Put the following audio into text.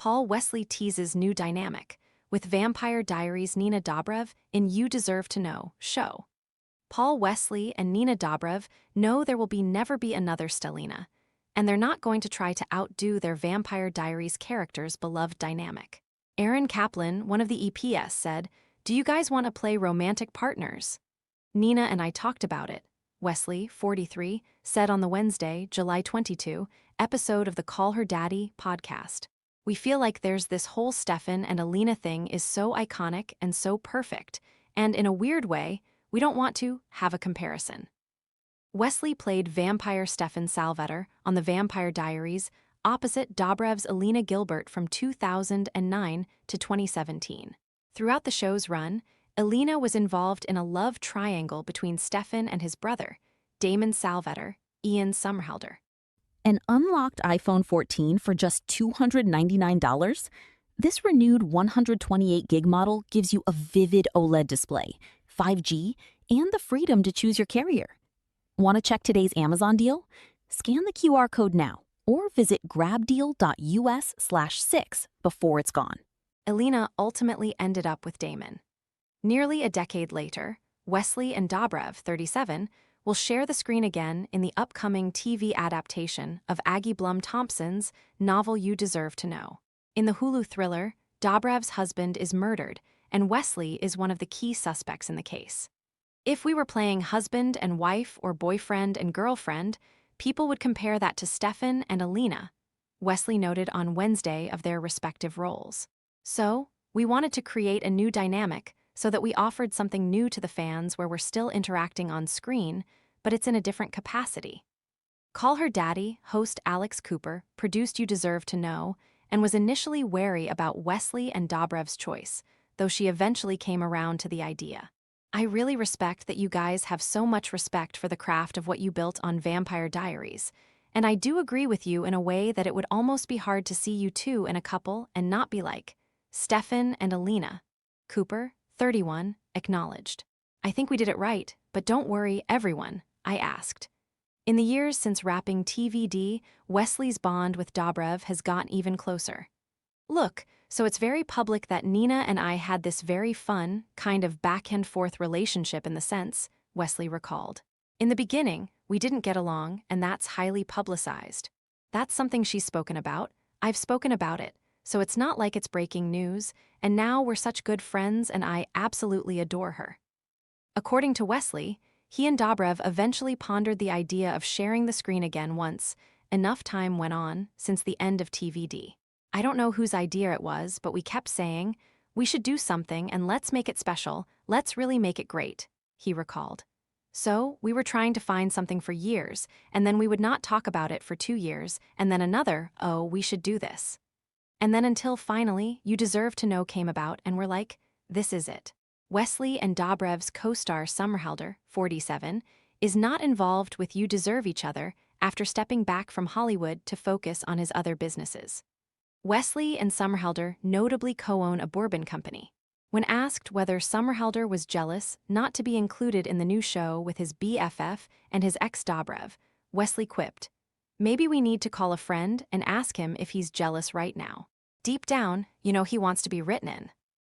Wesley Teases' new dynamic, with Vampire Diaries Nina Dobrev in You Deserve to Know show. Wesley and Nina Dobrev know there will never be another Stelena, and they're not going to try to outdo their Vampire Diaries characters' beloved dynamic. Kaplan, one of the EPs, said, "Do you guys want to play romantic partners?" "Nina and I talked about it," Wesley, 43, said on the Wednesday, July 22, episode of the Call Her Daddy podcast. "We feel like there's this whole Stefan and Elena thing is so iconic and so perfect, and in a weird way, we don't want to have a comparison." Wesley played vampire Stefan Salvatore on the Vampire Diaries opposite Dobrev's Elena Gilbert from 2009 to 2017. Throughout the show's run, Elena was involved in a love triangle between Stefan and his brother, Damon Salvatore, Somerhalder. An unlocked iPhone 14 for just $299? This renewed 128 gig model gives you a vivid OLED display, 5G, and the freedom to choose your carrier. Want to check today's Amazon deal? Scan the QR code now or visit grabdeal.us/6 before it's gone. Elena ultimately ended up with Damon. Nearly a decade later, Wesley and Dobrev, 37, will share the screen again in the upcoming TV adaptation of Aggie Blum Thompson's novel You Deserve to Know. In the Hulu thriller, Dobrev's husband is murdered, and Wesley is one of the key suspects in the case. "If we were playing husband and wife or boyfriend and girlfriend, people would compare that to Stefan and Elena," Wesley noted on Wednesday of their respective roles. "So, we wanted to create a new dynamic so that we offered something new to the fans where we're still interacting on screen, but it's in a different capacity." Call Her Daddy host Alex Cooper produced You Deserve to Know and was initially wary about Wesley and Dobrev's choice, though she eventually came around to the idea. "I really respect that you guys have so much respect for the craft of what you built on Vampire Diaries, and I do agree with you in a way that it would almost be hard to see you two in a couple and not be like Stefan and Elena," Cooper, 31, acknowledged. "I think we did it right, but don't worry, everyone," I asked. In the years since wrapping TVD, Wesley's bond with Dobrev has gotten even closer. "Look, so it's very public that Nina and I had this very fun, kind of back-and-forth relationship in the sense," Wesley recalled. "In the beginning, we didn't get along, and that's highly publicized. That's something she's spoken about. I've spoken about it, so it's not like it's breaking news, and now we're such good friends and I absolutely adore her." According to Wesley, he and Dobrev eventually pondered the idea of sharing the screen again once enough time went on since the end of TVD. "I don't know whose idea it was, but we kept saying, we should do something and let's make it special, let's really make it great," he recalled. "So, we were trying to find something for years, and then we would not talk about it for 2 years, and then another, oh, we should do this. And then until finally, You Deserve to Know came about, and we're like, this is it." Wesley and Dobrev's co-star Somerhalder, 47, is not involved with You Deserve Each Other after stepping back from Hollywood to focus on his other businesses. Wesley and Somerhalder notably co-own a bourbon company. When asked whether Somerhalder was jealous not to be included in the new show with his BFF and his ex Dobrev, Wesley quipped, "Maybe we need to call a friend and ask him if he's jealous right now. Deep down, you know he wants to be written in."